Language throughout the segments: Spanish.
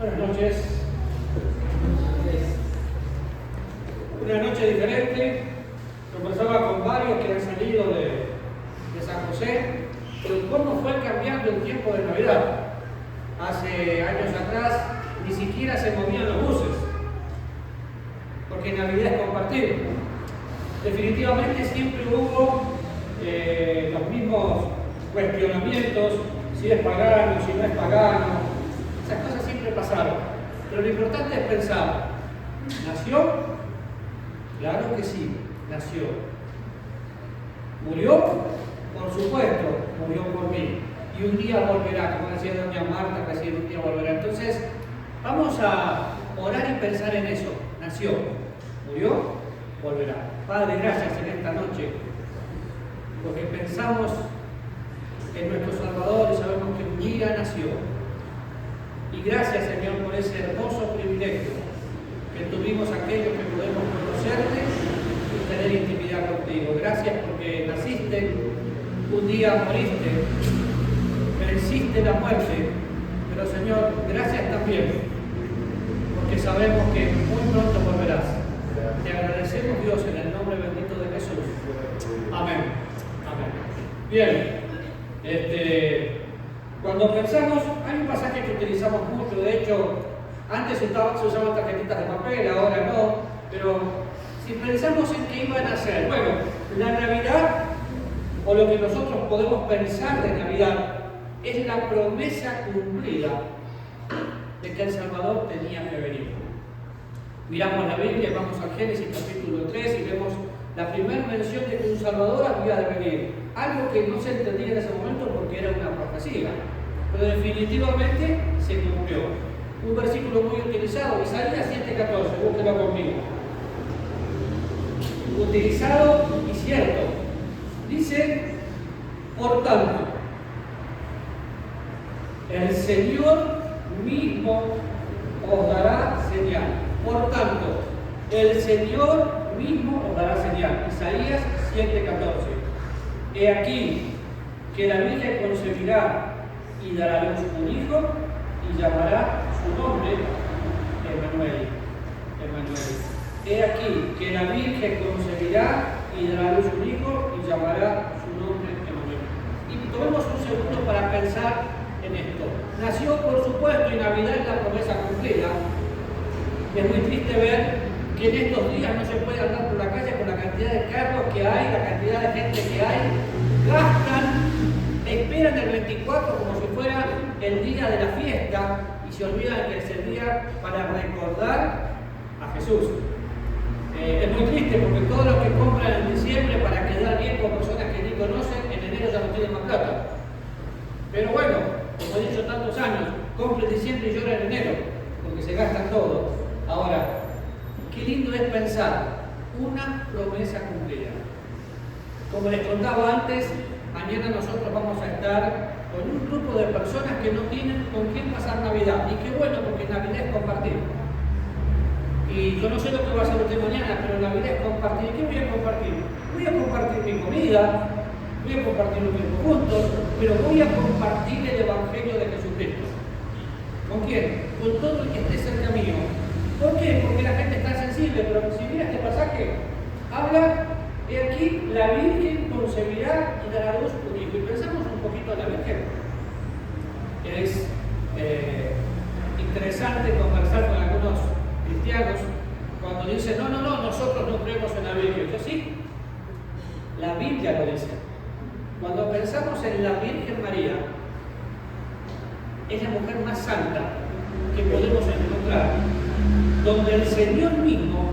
Buenas noches. Una noche diferente. Conversaba con varios que han salido de San José, pero cómo fue cambiando el tiempo de Navidad. Hace años atrás ni siquiera se movían los buses, porque Navidad es compartir. Definitivamente siempre hubo los mismos cuestionamientos, si es pagano, si no es pagano. Esas cosas siempre pasaron. Pero lo importante es pensar, ¿nació? Claro que sí, nació. ¿Murió? Por supuesto, murió por mí. Y un día volverá, como decía doña Marta, recién un día volverá. Entonces, vamos a orar y pensar en eso. Nació, murió, volverá. Padre, gracias en esta noche, porque pensamos en nuestro Salvador y sabemos que un día nació. Y gracias, Señor, por ese hermoso privilegio que tuvimos aquellos que podemos conocerte y tener intimidad contigo. Gracias porque naciste, un día moriste, venciste la muerte, pero Señor, gracias también porque sabemos que muy pronto volverás. Te agradecemos, Dios, en el nombre bendito de Jesús. Amén. Amén. Bien, cuando pensamos, hay un pasaje que utilizamos mucho, de hecho, antes se usaban tarjetitas de papel, ahora no, pero si pensamos en qué iban a hacer, bueno, la Navidad, o lo que nosotros podemos pensar de Navidad, es la promesa cumplida de que el Salvador tenía que venir. Miramos la Biblia, vamos al Génesis capítulo 3 y vemos la primera mención de que un Salvador había de venir. Algo que no se entendía en ese momento porque era una profecía, pero definitivamente se cumplió. Un versículo muy utilizado, Isaías 7:14, búsquelo conmigo. Utilizado y cierto. Dice, por tanto, el Señor mismo os dará señal. Por tanto, el Señor mismo os dará señal. Isaías 7:14. He aquí que la Virgen concebirá y dará a luz un hijo y llamará su nombre Emmanuel. He aquí que la Virgen concebirá y dará a luz un hijo y llamará su nombre Emmanuel. Y tomemos un segundo para pensar en esto. Nació, por supuesto, y Navidad es la promesa cumplida. Es muy triste ver que en estos días no se puede andar por la calle con la cantidad de carros que hay, la cantidad de gente que hay. Gastan, esperan el 24 como si fuera el día de la fiesta y se olvidan que es el día para recordar a Jesús. Es muy triste porque todos los que compran en diciembre para quedar bien con personas que ni conocen, en enero ya no tienen más plata. Pero bueno, como he dicho tantos años, compren en diciembre y lloren en enero, porque se gastan todo. Ahora, qué lindo es pensar una promesa cumplida. Como les contaba antes, mañana nosotros vamos a estar con un grupo de personas que no tienen con quién pasar Navidad. Y qué bueno, porque Navidad es compartir. Y yo no sé lo que va a hacer usted mañana, pero Navidad es compartir. ¿Qué voy a compartir? Voy a compartir mi comida, voy a compartir los tiempos juntos, pero voy a compartir el Evangelio de Jesucristo. ¿Con quién? Con todo el que esté cerca mío. ¿Por qué? Porque la gente está sensible, pero si mira este pasaje, habla, he aquí, la Virgen concebirá y dará a luz un hijo. Y pensamos un poquito en la Virgen. Es interesante conversar con algunos cristianos cuando dicen, no, nosotros no creemos en la Virgen. Yo sí, la Biblia lo dice. Cuando pensamos en la Virgen María, es la mujer más santa que podemos encontrar, donde el Señor mismo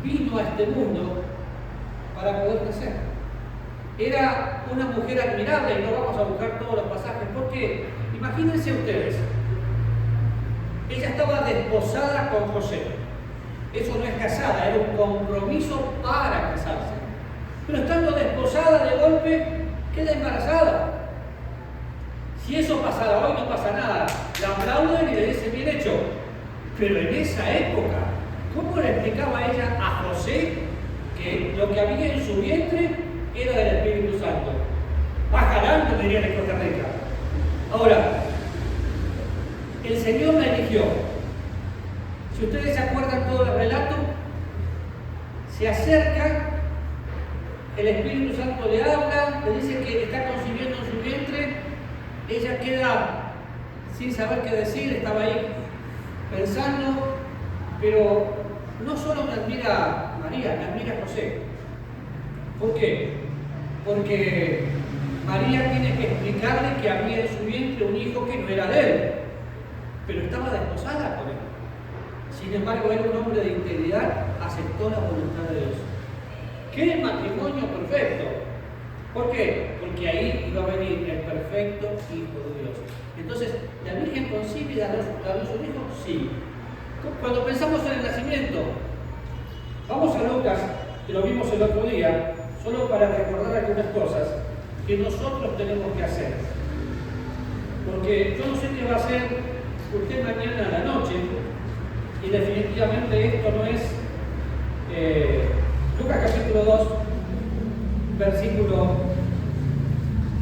vino a este mundo para poder nacer. Era una mujer admirable y no vamos a buscar todos los pasajes, porque imagínense ustedes, ella estaba desposada con José. Eso no es casada, era un compromiso para casarse. Pero estando desposada de golpe, queda embarazada. Si eso pasara hoy, no pasa nada. La aplauden y le dicen bien hecho. Pero en esa época, ¿cómo le explicaba ella a José que lo que había en su vientre era del Espíritu Santo? Baja alto, diría en Costa Rica. Ahora, el Señor la eligió. Si ustedes se acuerdan todo el relato, se acerca, el Espíritu Santo le habla, le dice que está concibiendo en su vientre, ella queda sin saber qué decir, estaba ahí pensando, pero no solo me admira María, me admira José. ¿Por qué? Porque María tiene que explicarle que había en su vientre un hijo que no era de él, pero estaba desposada con él. Sin embargo, era un hombre de integridad, aceptó la voluntad de Dios. ¡Qué matrimonio perfecto! ¿Por qué? Porque ahí iba a venir el perfecto Hijo de Dios. Entonces, ¿la Virgen concibe y da luz a un hijo? Sí. Cuando pensamos en el nacimiento, vamos a Lucas, que lo vimos el otro día, solo para recordar algunas cosas que nosotros tenemos que hacer. Porque yo no sé qué va a hacer usted mañana a la noche, y definitivamente esto no es Lucas capítulo 2, versículo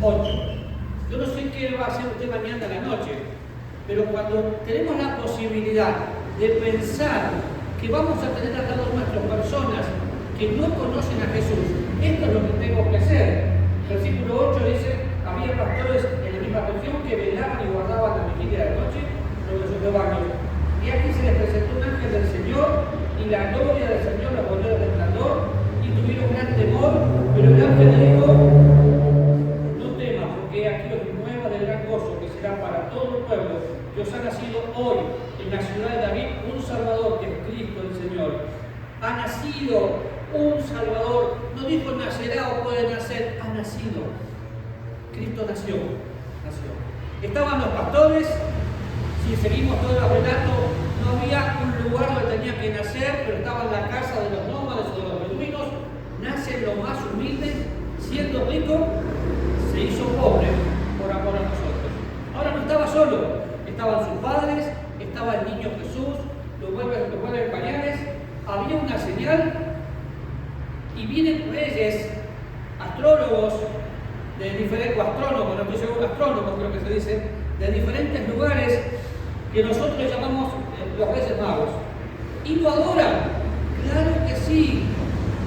8. Yo no sé qué va a hacer usted mañana a la noche, pero cuando tenemos la posibilidad de pensar que vamos a tener al lado nuestras personas que no conocen a Jesús, esto es lo que tengo que hacer. Versículo 8 dice, había pastores en la misma región que velaban y guardaban la vigilia de noche sobre sus rebaños. Y aquí se les presentó un ángel del Señor, y la gloria del Señor los volvió de resplandor, y tuvieron gran temor, pero el ángel le dijo, no temas, porque aquí os nueva del gran gozo, que será para todo el pueblo, que os ha nacido hoy en la ciudad de David un Salvador, que es Cristo el Señor. Ha nacido un Salvador, no dijo nacerá o puede nacer, ha nacido. Cristo nació. Estaban los pastores. Si seguimos todo el relato, no había un lugar donde tenía que nacer, pero estaba en la casa de los nómades o de los beduinos. Nace en lo más humilde, siendo rico, se hizo pobre por amor a nosotros. Ahora no estaba solo, estaban sus padres, estaba el niño Jesús, los vuelven pañales, había una señal, y vienen reyes, astrólogos, de diferentes, o astrónomos, no estoy seguro, astrónomos creo que se dice, de diferentes lugares, que nosotros llamamos los Reyes Magos. Y lo adoran. Claro que sí.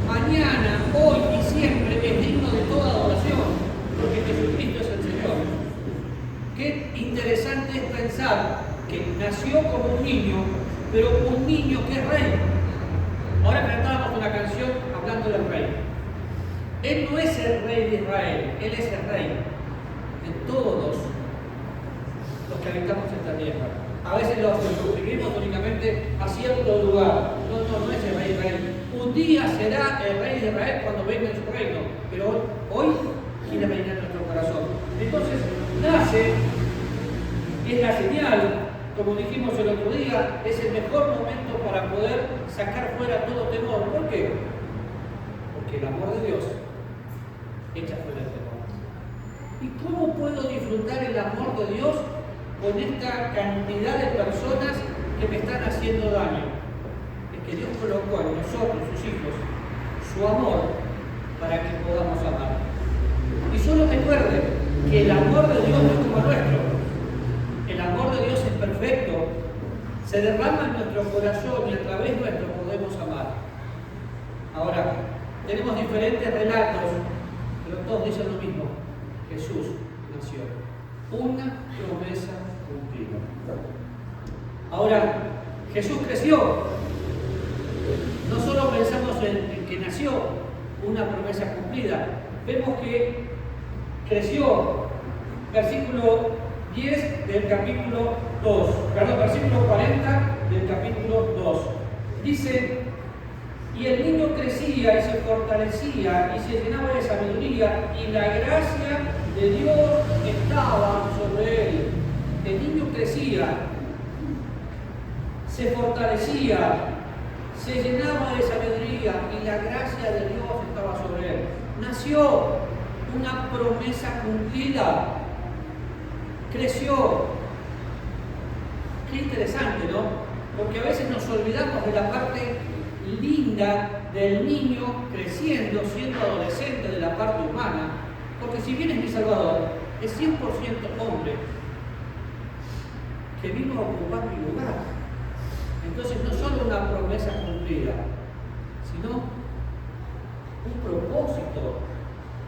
Mañana, hoy y siempre es digno de toda adoración, porque Jesucristo es el Señor. Qué interesante es pensar que nació como un niño, pero un niño que es rey. Ahora cantábamos una canción hablando del rey. Él no es el rey de Israel, Él es el rey de todos los que habitamos esta tierra. A veces los seguimos únicamente a cierto lugar. No es el rey de Israel. Un día será el rey de Israel cuando venga en su reino, pero hoy quiere reinar en nuestro corazón. Entonces nace, es la señal, como dijimos el otro día, es el mejor momento para poder sacar fuera todo temor. ¿Por qué? Porque el amor de Dios echa fuera el temor. ¿Y cómo puedo disfrutar el amor de Dios con esta cantidad de personas que me están haciendo daño? Es que Dios colocó en nosotros, sus hijos, su amor para que podamos amar. Y solo recuerden que el amor de Dios no es como el nuestro. El amor de Dios es perfecto, se derrama en nuestro corazón y a través nuestro podemos amar. Ahora, tenemos diferentes relatos, pero todos dicen lo mismo. Jesús nació. Una promesa cumplida. Ahora, Jesús creció. No solo pensamos en que nació, una promesa cumplida. Vemos que creció. Versículo 10 del capítulo 2. Perdón, versículo 40 del capítulo 2. Dice, y el niño crecía y se fortalecía y se llenaba de sabiduría y la gracia de Dios estaba sobre él. El niño crecía, se fortalecía, se llenaba de sabiduría y la gracia de Dios estaba sobre él. Nació una promesa cumplida. Creció. Qué interesante, ¿no? Porque a veces nos olvidamos de la parte linda del niño creciendo, siendo adolescente, de la parte humana, porque si bien es mi Salvador, es 100% hombre. que vino a ocupar mi lugar. Entonces no solo una promesa cumplida, sino un propósito.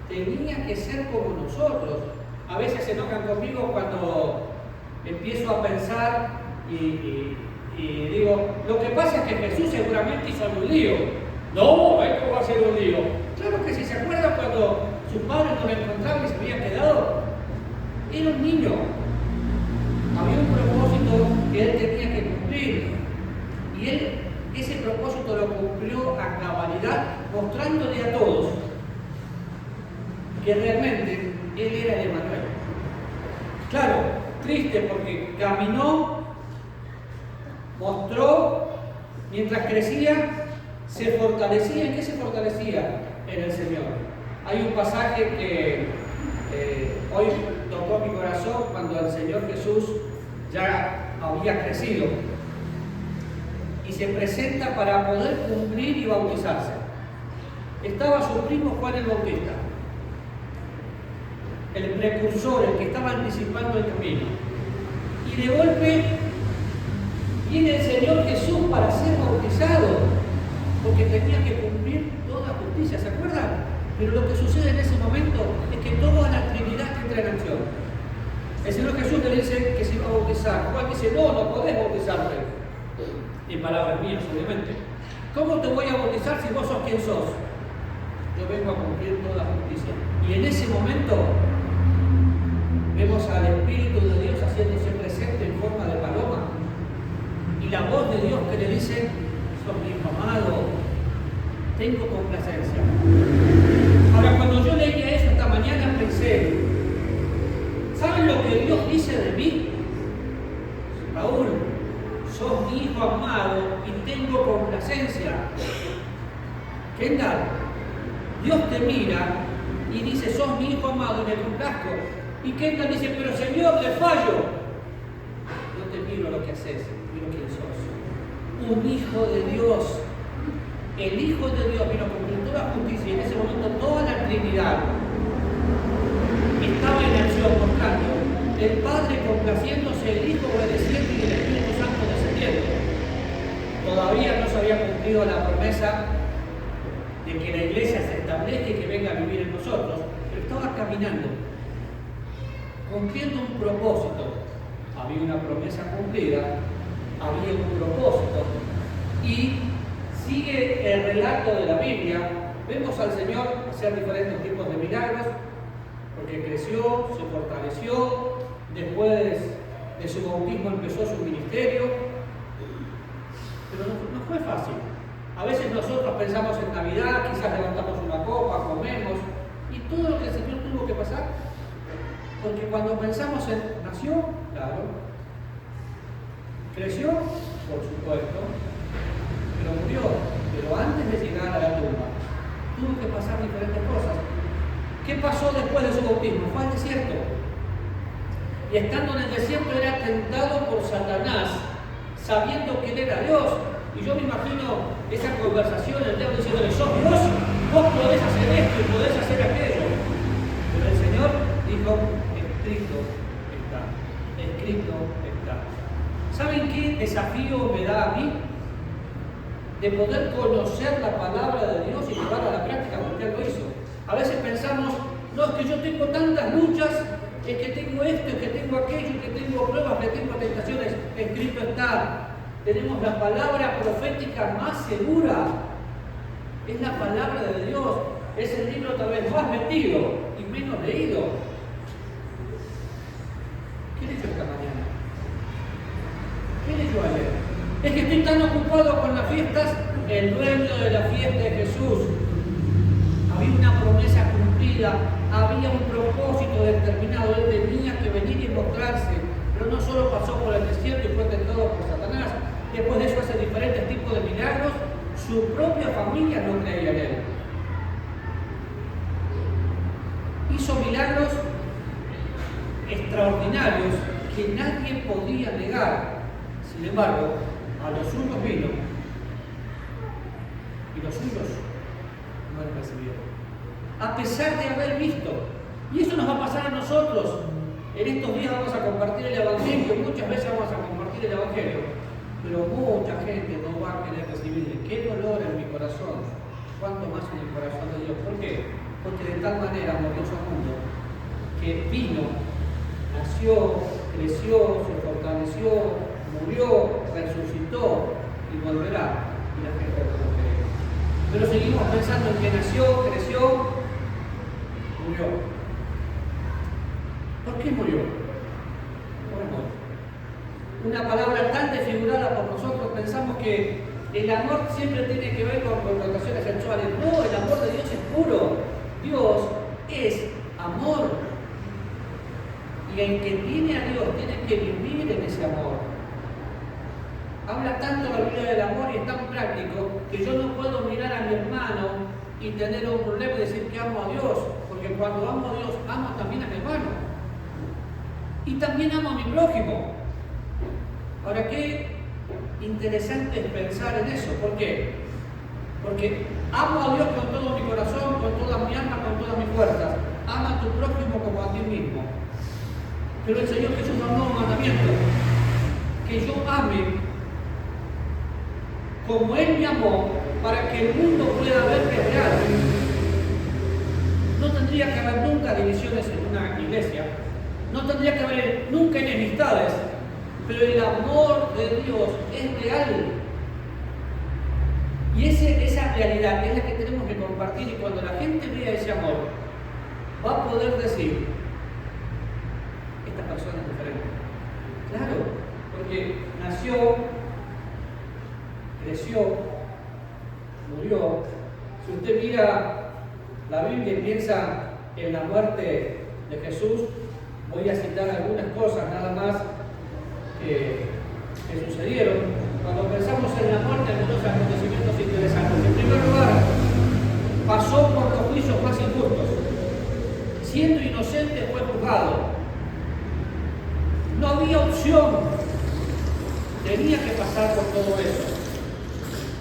Tenía que ser como nosotros. A veces se enojan conmigo cuando empiezo a pensar y digo, lo que pasa es que Jesús seguramente hizo algún lío. No, esto va a ser un lío. Claro que si se acuerdan cuando sus padres no lo encontraban y se había quedado, era un niño. Había un propósito que él tenía que cumplir. Y él ese propósito lo cumplió a cabalidad, mostrándole a todos que realmente él era el Emanuel. Claro, triste porque caminó, mostró, mientras crecía, se fortalecía. ¿En qué se fortalecía? En el Señor. Hay un pasaje que hoy tocó mi corazón cuando el Señor Jesús ya había crecido y se presenta para poder cumplir y bautizarse. Estaba su primo Juan el Bautista, el precursor, el que estaba anticipando el camino. Y de golpe viene el Señor Jesús para ser bautizado, porque tenía que cumplir toda justicia, ¿se acuerdan? Pero lo que sucede en ese momento es que toda la Trinidad entra en acción. El Señor Jesús le dice que se iba a bautizar. Juan dice, no podés bautizarte. En palabras mías, obviamente. ¿Cómo te voy a bautizar si vos sos quien sos? Yo vengo a cumplir toda justicia. Y en ese momento vemos al Espíritu de Dios haciéndose presente en forma de paloma. Y la voz de Dios que le dice, sos mi hijo amado, tengo complacencia. Ahora, cuando yo leía eso esta mañana pensé, ¿saben lo que Dios dice de mí? Raúl, sos mi hijo amado y tengo complacencia. Kendall, Dios te mira y dice, sos mi hijo amado y me complazco. Y Kendall dice, pero Señor, le fallo. No te miro lo que haces, miro quién sos. Un hijo de Dios. El Hijo de Dios vino a cumplir toda justicia y en ese momento toda la Trinidad estaba en acción mostrando el Padre complaciéndose, el Hijo obedeciendo y el Espíritu Santo descendiendo. Todavía no se había cumplido la promesa de que la iglesia se establezca y que venga a vivir en nosotros, pero estaba caminando, cumpliendo un propósito. Había una promesa cumplida, había un propósito y sigue el relato de la Biblia. Vemos al Señor hacer diferentes tipos de milagros, porque creció, se fortaleció, después de su bautismo empezó su ministerio, pero no fue fácil. A veces nosotros pensamos en Navidad, quizás levantamos una copa, comemos, y todo lo que el Señor tuvo que pasar, porque cuando pensamos en nació, claro, creció, por supuesto, pero murió. Pero antes de llegar a la tumba, tuvo que pasar diferentes cosas. ¿Qué pasó después de su bautismo? Fue al desierto. Y estando en el desierto era tentado por Satanás, sabiendo que él era Dios. Y yo me imagino esa conversación, el diablo diciéndole, sos Dios, vos podés hacer esto y podés hacer aquello. Pero el Señor dijo, escrito está, escrito está. ¿Saben qué desafío me da a mí? De poder conocer la palabra de Dios y llevarla a la práctica, porque Él lo hizo. A veces pensamos, no, es que yo tengo tantas luchas, es que tengo esto, es que tengo aquello, es que tengo pruebas, que tengo tentaciones. Escrito está. Tenemos la palabra profética más segura. Es la palabra de Dios. Es el libro tal vez más metido y menos leído. ¿Qué leyó esta mañana? ¿Qué leyó ayer? Es que estoy tan ocupado con las fiestas. El dueño de la fiesta de Jesús. Había una promesa cumplida, había un propósito determinado. Él tenía que venir y mostrarse, pero no solo pasó por el desierto y fue tentado por Satanás. Después de eso hace diferentes tipos de milagros. Su propia familia no creía en él. Hizo milagros extraordinarios que nadie podía negar. Sin embargo, a los suyos vino y los suyos no le recibieron. A pesar de haber visto, y eso nos va a pasar a nosotros, En estos días vamos a compartir el Evangelio, muchas veces vamos a compartir el Evangelio, pero mucha gente no va a querer recibirle. ¡Qué dolor en mi corazón! ¿Cuánto más en el corazón de Dios? ¿Por qué? Porque de tal manera amó Dios al mundo que vino, nació, creció, se fortaleció, murió, resucitó y volverá. Y la gente no lo cree. Pero seguimos pensando en que nació, creció, murió. ¿Por qué murió? Por amor. Una palabra tan desfigurada por nosotros, pensamos que el amor siempre tiene que ver con connotaciones sexuales. No, el amor de Dios es puro. Dios es amor. Y el que tiene a Dios tiene que vivir en ese amor. Habla tanto la Biblia del amor y es tan práctico que yo no puedo mirar a mi hermano y tener un problema y decir que amo a Dios, porque cuando amo a Dios, amo también a mi hermano. Y también amo a mi prójimo. Ahora, qué interesante es pensar en eso. ¿Por qué? Porque amo a Dios con todo mi corazón, con toda mi alma, con todas mis fuerzas. Ama a tu prójimo como a ti mismo. Pero el Señor Jesús nos da un mandamiento: que yo ame como Él me amó, para que el mundo pueda ver que es real. No tendría que haber nunca divisiones en una iglesia, no tendría que haber nunca enemistades, pero el amor de Dios es real. Y esa realidad es la que tenemos que compartir, y cuando la gente vea ese amor, va a poder decir: esta persona es diferente. Claro, porque nació, creció, murió. Si usted mira la Biblia y piensa en la muerte de Jesús, voy a citar algunas cosas nada más que sucedieron. Cuando pensamos en la muerte, hay muchos acontecimientos interesantes. En primer lugar, pasó por los juicios más injustos. Siendo inocente fue juzgado. No había opción. Tenía que pasar por todo eso.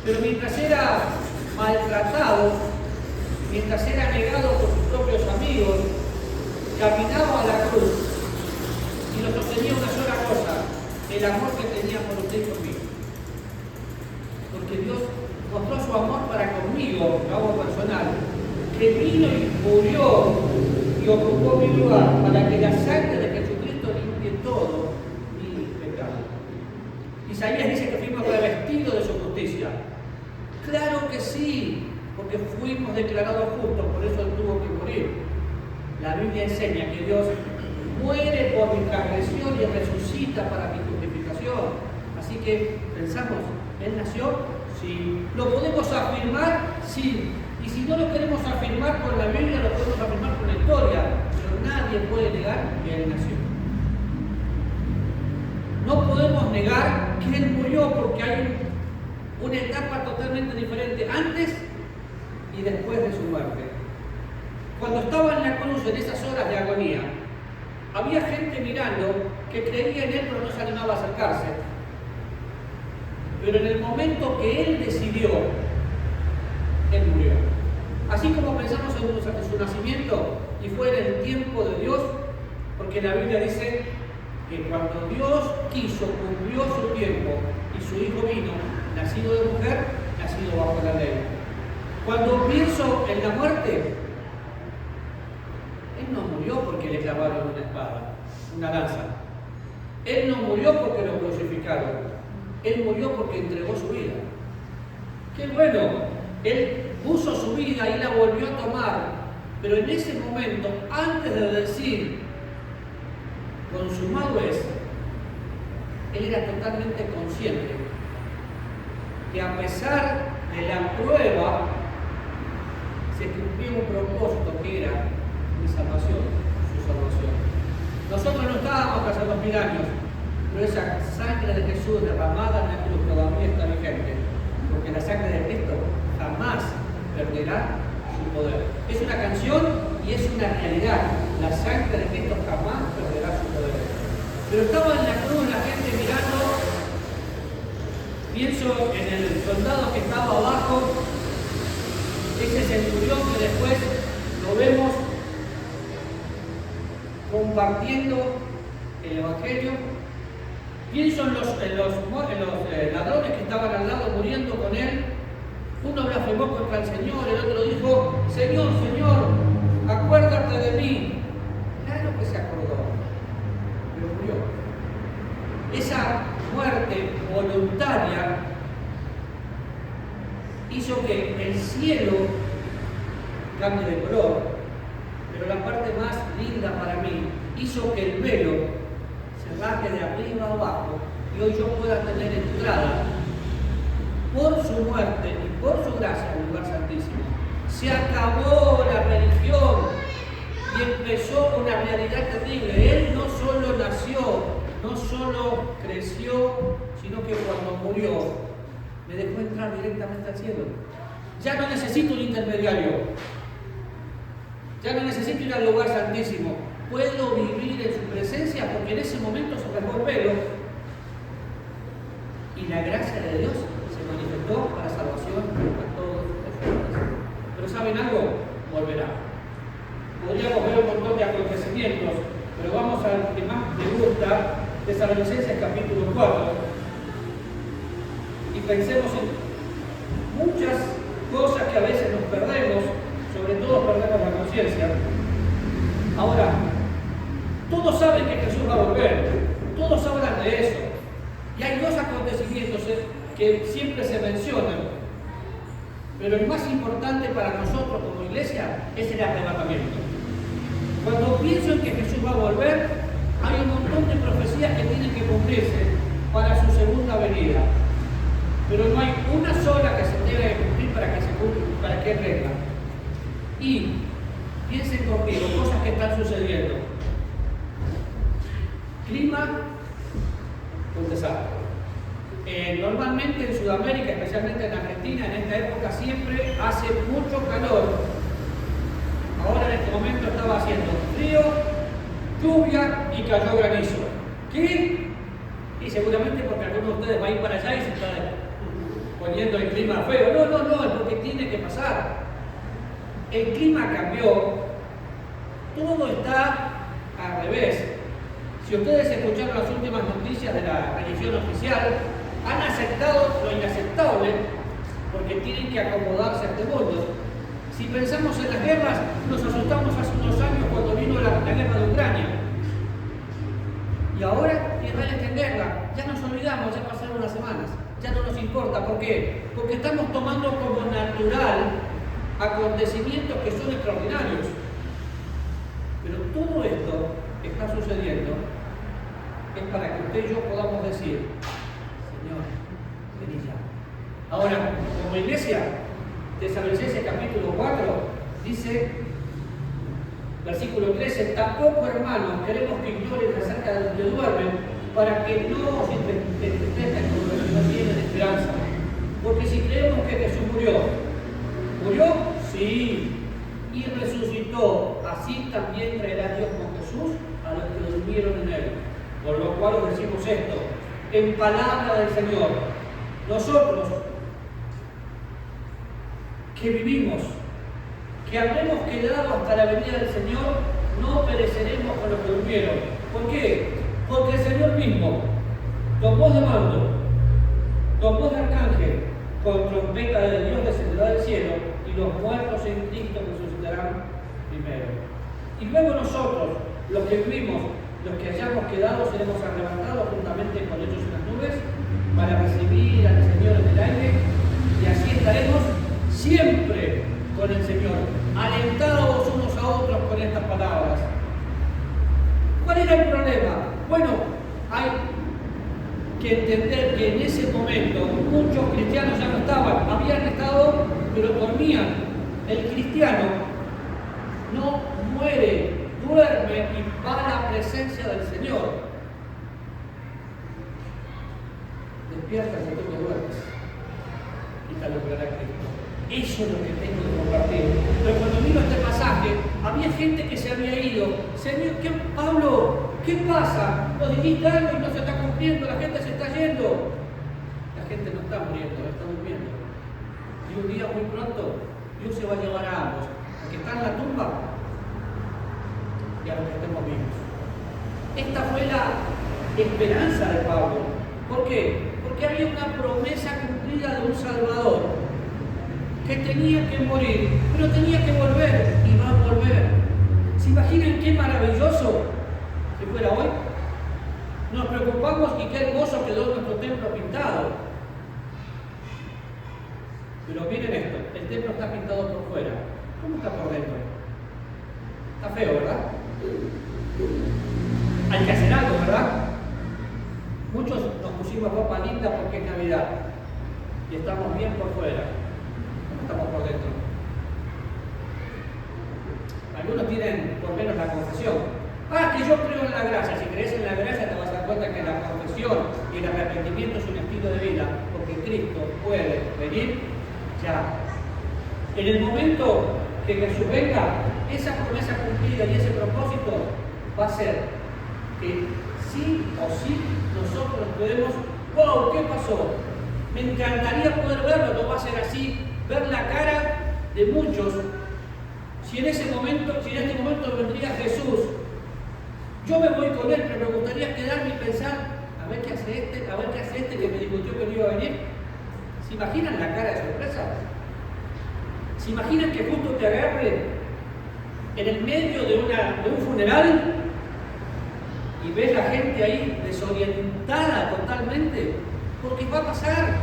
Pero mientras era maltratado, mientras era negado por sus propios amigos, caminaba a la cruz y lo sostenía una sola cosa: el amor que tenía por usted y por mí. Porque Dios mostró su amor para conmigo, algo personal, que vino y murió y ocupó mi lugar para que la sangre de Jesucristo limpie todo mi pecado. Isaías dice que fuimos revestidos de su justicia. Claro que sí, porque fuimos declarados justos, por eso Él tuvo que morir. La Biblia enseña que Dios muere por mi transgresión y resucita para mi justificación. Así que pensamos, ¿Él nació? Sí. ¿Lo podemos afirmar? Sí. Y si no lo queremos afirmar con la Biblia, lo podemos afirmar con la historia. Pero nadie puede negar que Él nació. No podemos negar que Él murió, porque hay una etapa totalmente diferente antes y después de su muerte. Cuando estaba en la cruz, en esas horas de agonía, había gente mirando que creía en Él pero no se animaba a acercarse. Pero en el momento que Él decidió, Él murió. Así como pensamos en su nacimiento y fue en el tiempo de Dios, porque la Biblia dice que cuando Dios quiso, cumplió su tiempo y su Hijo vino, nacido de mujer, nacido bajo la ley. Cuando pienso en la muerte, Él no murió porque le clavaron una espada, una lanza. Él no murió porque lo crucificaron. Él murió porque entregó su vida. ¡Qué bueno! Él puso su vida y la volvió a tomar. Pero en ese momento, antes de decir consumado es, Él era totalmente consciente que a pesar de la prueba, se cumplió un propósito que era mi salvación, su salvación. Nosotros no estábamos hace 2000 años, pero esa sangre de Jesús derramada en la cruz todavía está vigente, porque la sangre de Cristo jamás perderá su poder. Es una canción y es una realidad. La sangre de Cristo jamás perderá su poder. Pero estaba en la cruz la gente mirando. Pienso en el soldado que estaba abajo, ese centurión que después lo vemos compartiendo el Evangelio. Pienso en los ladrones que estaban al lado muriendo con él. Uno blasfemó contra el Señor, el otro dijo: Señor, Señor, acuérdate de mí. Claro que se acordó, pero murió. Esa muerte voluntaria hizo que el cielo cambie de color, pero la parte más linda para mí hizo que el velo se baje de arriba a abajo y hoy yo pueda tener entrada por su muerte y por su gracia al lugar santísimo. Se acabó la religión y empezó una realidad terrible. Él no solo nació, no solo creció, sino que cuando murió me dejó entrar directamente al cielo. Ya no necesito un intermediario, ya no necesito ir al lugar santísimo. Puedo vivir en su presencia porque en ese momento se rasgó el velo y la gracia de Dios se manifestó para salvación a todos los hombres. Pero ¿saben algo? Volverá. Podríamos ver un montón de acontecimientos, pero vamos al que más me gusta, Tesalonicenses capítulo 4, y pensemos en muchas cosas que a veces nos perdemos, sobre todo perdemos la conciencia. Ahora, todos saben que Jesús va a volver, todos hablan de eso, y hay dos acontecimientos que siempre se mencionan, pero el más importante para nosotros como iglesia es el arrebatamiento. Cuando pienso en que Jesús va a volver, hay un montón de profecías que tienen que cumplirse para su segunda venida, pero no hay una sola que se debe cumplir para que se cumpla, para que venga. Y piensen conmigo, cosas que están sucediendo. Clima, un desastre. Normalmente en Sudamérica, especialmente en Argentina, en esta época siempre hace mucho calor. Ahora en este momento estaba haciendo frío, lluvia y cayó granizo. ¿Qué? Y seguramente porque alguno de ustedes va a ir para allá y se está poniendo el clima feo. No, es porque tiene que pasar. El clima cambió, todo está al revés. Si ustedes escucharon las últimas noticias de la religión oficial, han aceptado lo inaceptable porque tienen que acomodarse a este mundo. Si pensamos en las guerras, nos asustamos hace unos años cuando vino la guerra de Ucrania. Y ahora Israel está en guerra. Ya nos olvidamos, ya pasaron unas semanas. Ya no nos importa. ¿Por qué? Porque estamos tomando como natural acontecimientos que son extraordinarios. Pero todo esto que está sucediendo es para que usted y yo podamos decir: Señor, vení ya. Ahora, como iglesia, Tesalonicenses capítulo 4 dice, versículo 13: tampoco, hermanos, queremos que ignoren acerca de los que duermen, para que no se entristezcan con los que no tienen esperanza. Porque si creemos que Jesús murió, sí, y resucitó, así también traerá Dios con Jesús a los que durmieron en él. Por lo cual os decimos esto, en palabra del Señor: nosotros que vivimos, que habremos quedado hasta la venida del Señor, no pereceremos con los que durmieron. ¿Por qué? Porque el Señor mismo, con voz de mando, con voz de arcángel, con trompeta de Dios descenderá del cielo, y los muertos en Cristo resucitarán primero. Y luego nosotros, los que vivimos, los que hayamos quedado, seremos arrebatados juntamente con ellos en las nubes para recibir al Señor en el aire, y así estaremos siempre con el Señor, alentados unos a otros con estas palabras. ¿Cuál era el problema? Bueno, hay que entender que en ese momento muchos cristianos ya no estaban, habían estado, pero dormían. El cristiano no muere, duerme y va a la presencia del Señor. Despierta si tú te duermes y te alumbrará Cristo. Eso es lo que tengo que compartir. Pero cuando miro este pasaje, había gente que se había ido. Señor, Pablo, ¿qué pasa? Nos dijiste algo y no se está cumpliendo, la gente se está yendo. La gente no está muriendo, está durmiendo. Y un día muy pronto, Dios se va a llevar a ambos. Al que está en la tumba y a los que estemos vivos. Esta fue la esperanza de Pablo. ¿Por qué? Porque había una promesa cumplida de un Salvador que tenía que morir, pero tenía que volver y va a volver. ¿Se imaginan qué maravilloso que fuera hoy? Nos preocupamos y qué hermoso quedó nuestro templo pintado. Pero miren esto, el templo está pintado por fuera. ¿Cómo está por dentro? Está feo, ¿verdad? Hay que hacer algo, ¿verdad? Muchos nos pusimos ropa linda porque es Navidad y estamos bien por fuera. ¿Cómo estamos por dentro? Algunos tienen por menos la confesión. Ah, que yo creo en la gracia. Si crees en la gracia te vas a dar cuenta que la confesión y el arrepentimiento es un estilo de vida, porque Cristo puede venir ya. En el momento que Jesús venga, esa promesa cumplida y ese propósito va a ser que sí o sí nosotros podemos, wow, ¿qué pasó? Me encantaría poder verlo, no va a ser así, ver la cara de muchos. Si en este momento vendría Jesús, yo me voy con él, pero me gustaría quedarme y pensar, a ver qué hace este que me discutió que no iba a venir. ¿Se imaginan la cara de sorpresa? ¿Se imaginan que justo te agarre en el medio de un funeral y ves la gente ahí desorientada totalmente? Porque va a pasar.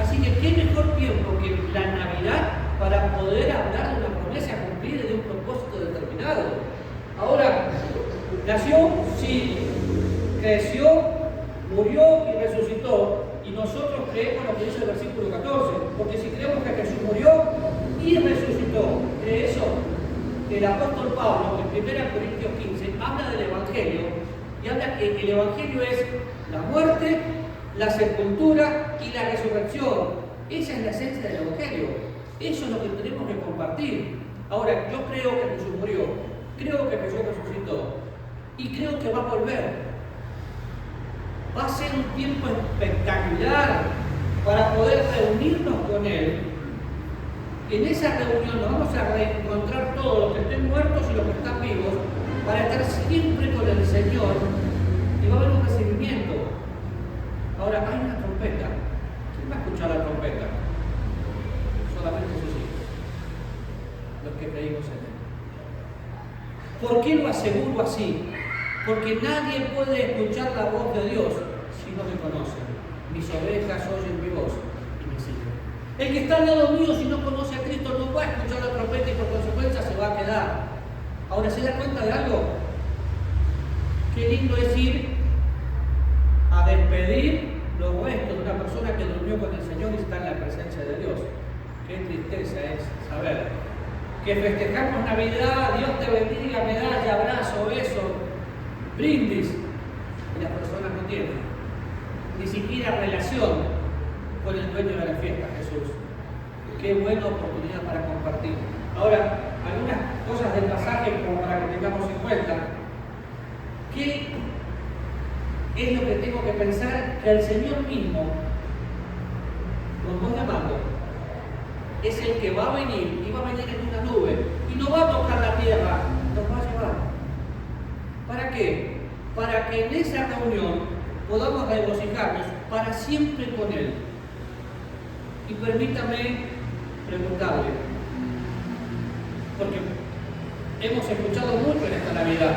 Así que qué mejor tiempo que la Navidad para poder hablar de una promesa cumplida y de un propósito determinado. Ahora, nació, sí, creció, murió y resucitó. Y nosotros creemos lo que dice el versículo 14, porque si creemos que Jesús murió y resucitó, de eso, el apóstol Pablo, en 1 Corintios 15, habla del Evangelio, y habla que el Evangelio es la muerte, la sepultura y la resurrección. Esa es la esencia del Evangelio. Eso es lo que tenemos que compartir. Ahora, yo creo que Jesús murió, creo que Jesús resucitó, y creo que va a volver. Va a ser un tiempo espectacular para poder reunirnos con Él. En esa reunión nos vamos a reencontrar todos los que estén muertos y los que están vivos para estar siempre con el Señor y va a haber un recibimiento. Ahora, hay una trompeta. ¿Quién va a escuchar la trompeta? Solamente sus hijos, los que creímos en Él. ¿Por qué lo aseguro así? Porque nadie puede escuchar la voz de Dios si no me conoce. Mis ovejas oyen mi voz y me siguen. El que está al lado mío, si no conoce a Cristo, no va a escuchar la trompeta y por consecuencia se va a quedar. Ahora, ¿se da cuenta de algo? Qué lindo es ir a despedir los restos de una persona que durmió con el Señor y está en la presencia de Dios. Qué tristeza es saber que festejamos Navidad, Dios te bendiga, medalla, abrazo, beso, brindis, y las personas no tienen ni siquiera relación con el dueño de la fiesta, Jesús. Qué buena oportunidad para compartir. Ahora, algunas cosas del pasaje como para que tengamos en cuenta. ¿Qué es lo que tengo que pensar? Que el Señor mismo nos va llamando. Es el que va a venir y va a venir en una nube y no va a tocar la tierra, nos va a llevar. ¿Para qué? Para que en esa reunión podamos regocijarnos para siempre con Él. Y permítame preguntarle, porque hemos escuchado mucho en esta Navidad.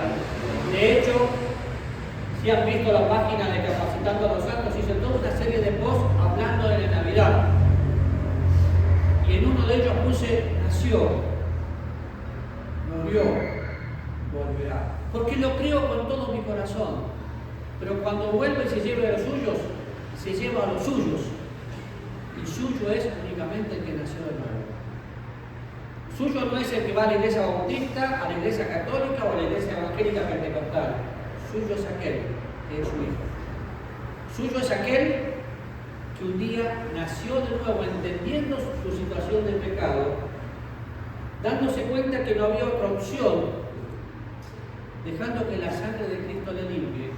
De hecho, si han visto la página de Capacitando a los Santos, hice toda una serie de posts hablando de la Navidad. Y en uno de ellos puse, nació, murió, volverá. Porque lo creo con todo mi corazón. Pero cuando vuelve y se lleva a los suyos, se lleva a los suyos. Y suyo es únicamente el que nació de nuevo. Suyo no es el que va a la iglesia bautista, a la iglesia católica o a la iglesia evangélica pentecostal. Suyo es aquel que es su hijo. Suyo es aquel que un día nació de nuevo entendiendo su situación de pecado, dándose cuenta que no había otra opción, dejando que la sangre de Cristo le limpie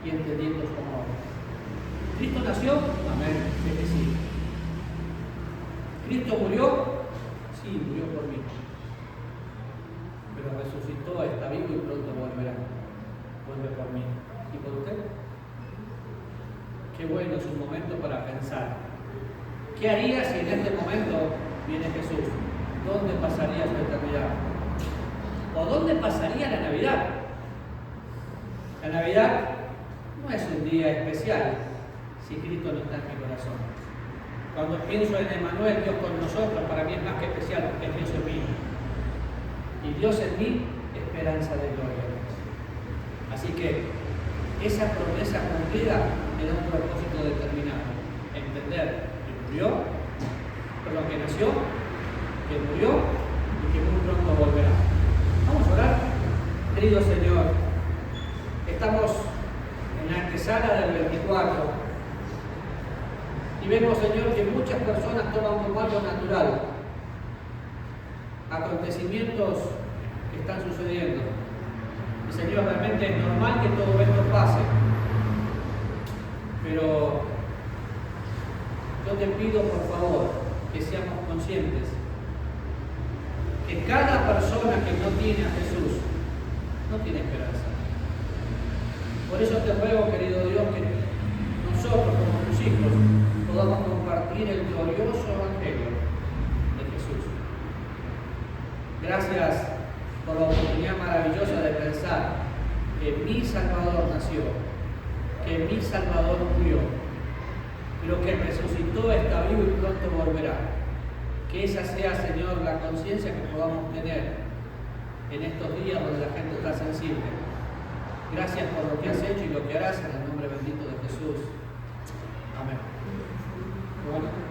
y entendiendo su amor. ¿Cristo nació? Amén, sé que sí. ¿Cristo murió? Sí, murió por mí. Pero resucitó esta bueno, es un momento para pensar. ¿Qué haría si en este momento viene Jesús? ¿Dónde pasaría su eternidad? ¿O dónde pasaría la Navidad? La Navidad no es un día especial si Cristo no está en mi corazón. Cuando pienso en Emmanuel, Dios con nosotros, para mí es más que especial porque es Dios en mí. Y Dios en mí, esperanza de gloria. Así que esa promesa cumplida me da un propósito determinado. Entender que murió, perdón, que nació, que murió y que muy pronto volverá. Vamos a orar. Querido Señor, estamos en la antesala del 24 y vemos, Señor, que muchas personas toman como algo natural acontecimientos que están sucediendo. Y, Señor, realmente es normal que todo esto pase, pero yo te pido, por favor, que seamos conscientes que cada persona que no tiene a Jesús no tiene esperanza. Por eso te ruego, querido Dios, que nosotros como tus hijos podamos compartir el glorioso Evangelio de Jesús. Gracias por la oportunidad maravillosa de pensar que mi Salvador nació, que mi Salvador murió, pero que resucitó, está vivo y pronto volverá. Que esa sea, Señor, la conciencia que podamos tener en estos días donde la gente está sensible. Gracias por lo que has hecho y lo que harás en el nombre bendito de Jesús. Amén. Bueno.